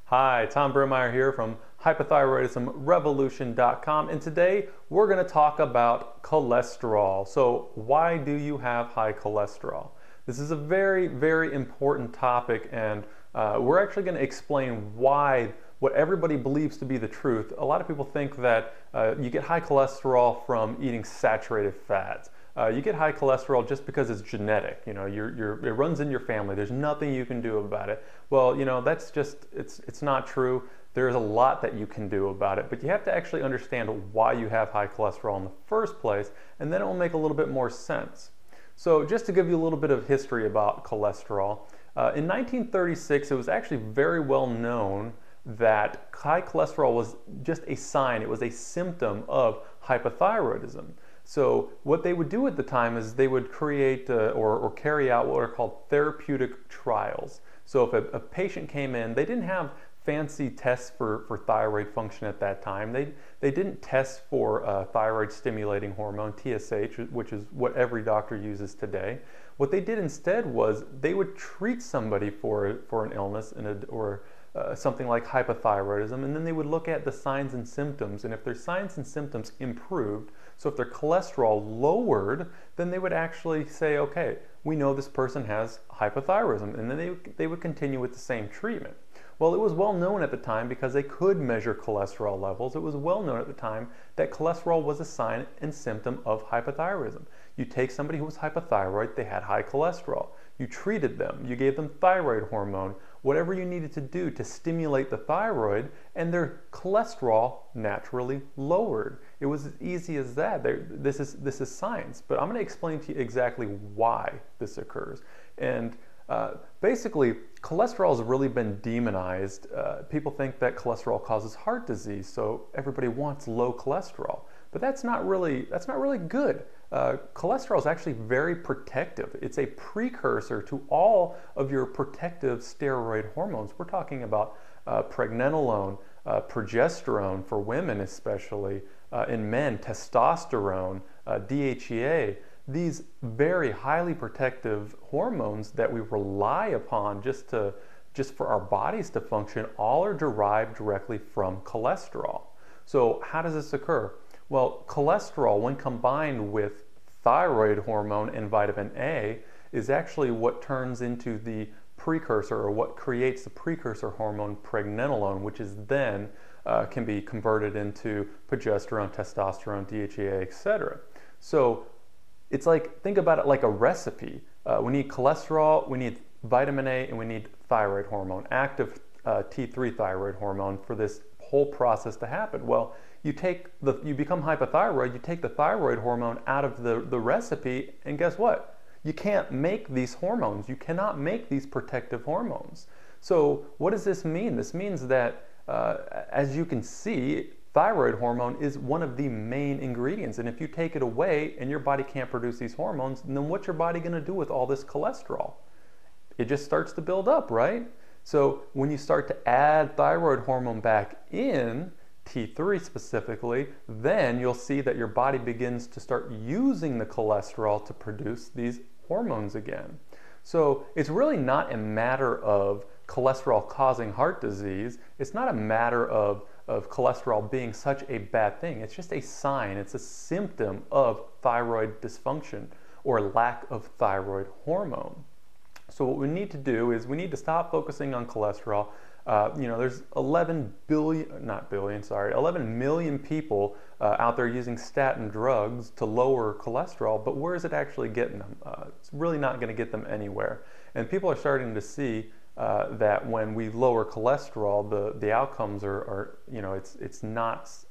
Hi, Tom Burmeyer here from hypothyroidismrevolution.com, and today we're going to talk about cholesterol. So why do you have high cholesterol? This is a very, very important topic, and we're actually going to explain why what everybody believes to be the truth. A lot of people think that you get high cholesterol from eating saturated fats. You get high cholesterol just because it's genetic. You know, it runs in your family. There's nothing you can do about it. Well, you know, that's just, it's not true. There's a lot that you can do about it, but you have to actually understand why you have high cholesterol in the first place, and then it will make a little bit more sense. So just to give you a little bit of history about cholesterol, in 1936, it was actually very well known that high cholesterol was just a sign, it was a symptom of hypothyroidism. So what they would do at the time is they would create or carry out what are called therapeutic trials. So if a patient came in, they didn't have fancy tests for thyroid function at that time. They didn't test for thyroid stimulating hormone, TSH, which is what every doctor uses today. What they did instead was they would treat somebody for an illness or something like hypothyroidism, and then they would look at the signs and symptoms, and if their signs and symptoms improved, so if their cholesterol lowered, then they would actually say, okay, we know this person has hypothyroidism, and then they would continue with the same treatment. Well, it was well known at the time because they could measure cholesterol levels. It was well known at the time that cholesterol was a sign and symptom of hypothyroidism. You take somebody who was hypothyroid, they had high cholesterol. You treated them, you gave them thyroid hormone, whatever you needed to do to stimulate the thyroid, and their cholesterol naturally lowered. It was as easy as that. This is science, but I'm going to explain to you exactly why this occurs. And basically, cholesterol has really been demonized. People think that cholesterol causes heart disease, so everybody wants low cholesterol. But that's not really good. Cholesterol is actually very protective. It's a precursor to all of your protective steroid hormones. We're talking about pregnenolone, progesterone for women especially, in men, testosterone, DHEA. These very highly protective hormones that we rely upon just for our bodies to function, all are derived directly from cholesterol. So how does this occur? Well, cholesterol, when combined with thyroid hormone and vitamin A, is actually what turns into the precursor, or what creates the precursor hormone pregnenolone, which is then can be converted into progesterone, testosterone, DHEA, etc. So it's like, think about it like a recipe. We need cholesterol, we need vitamin A, and we need thyroid hormone, active T3 thyroid hormone for this whole process to happen. Well, you become hypothyroid, you take the thyroid hormone out of the recipe, and guess what? You can't make these hormones. You cannot make these protective hormones. So what does this mean? This means that, as you can see, thyroid hormone is one of the main ingredients. And if you take it away and your body can't produce these hormones, then what's your body going to do with all this cholesterol? It just starts to build up, right? So when you start to add thyroid hormone back in, T3 specifically, then you'll see that your body begins to start using the cholesterol to produce these hormones again. So it's really not a matter of cholesterol causing heart disease. It's not a matter of cholesterol being such a bad thing. It's just a sign, it's a symptom of thyroid dysfunction or lack of thyroid hormone. So what we need to do is we need to stop focusing on cholesterol. You know, there's 11 million people out there using statin drugs to lower cholesterol, but where is it actually getting them? It's really not going to get them anywhere. And people are starting to see that when we lower cholesterol, the outcomes are you know, it's not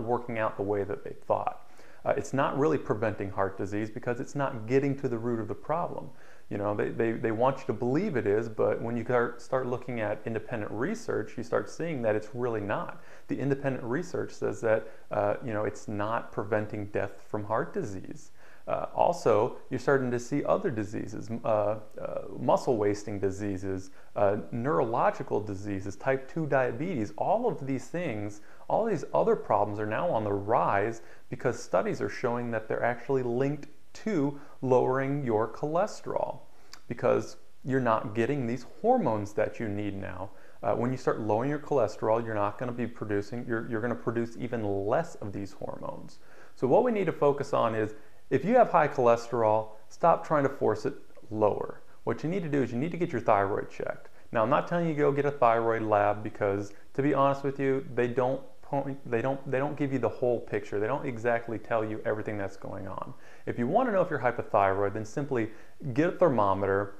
working out the way that they thought. It's not really preventing heart disease because it's not getting to the root of the problem. You know, they want you to believe it is, but when you start looking at independent research, you start seeing that it's really not. The independent research says that, you know, it's not preventing death from heart disease. Also, you're starting to see other diseases, muscle wasting diseases, neurological diseases, type 2 diabetes, all of these things, all these other problems are now on the rise because studies are showing that they're actually linked to lowering your cholesterol because you're not getting these hormones that you need now. When you start lowering your cholesterol, you're not going to be producing, you're going to produce even less of these hormones. So what we need to focus on is, if you have high cholesterol, stop trying to force it lower. What you need to do is you need to get your thyroid checked. Now, I'm not telling you to go get a thyroid lab, because to be honest with you, they don't give you the whole picture. They don't exactly tell you everything that's going on. If you want to know if you're hypothyroid, then simply get a thermometer,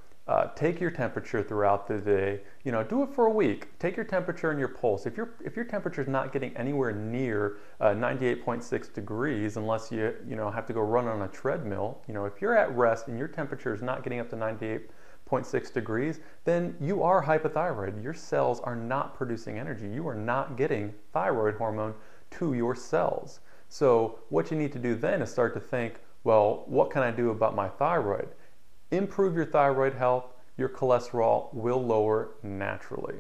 take your temperature throughout the day. Do it for a week. Take your temperature and your pulse. If your temperature is not getting anywhere near 98.6 degrees, unless you have to go run on a treadmill, if you're at rest and your temperature is not getting up to 98.6 degrees, then you are hypothyroid. Your cells are not producing energy. You are not getting thyroid hormone to your cells. So what you need to do then is start to think, well, what can I do about my thyroid? Improve your thyroid health, your cholesterol will lower naturally.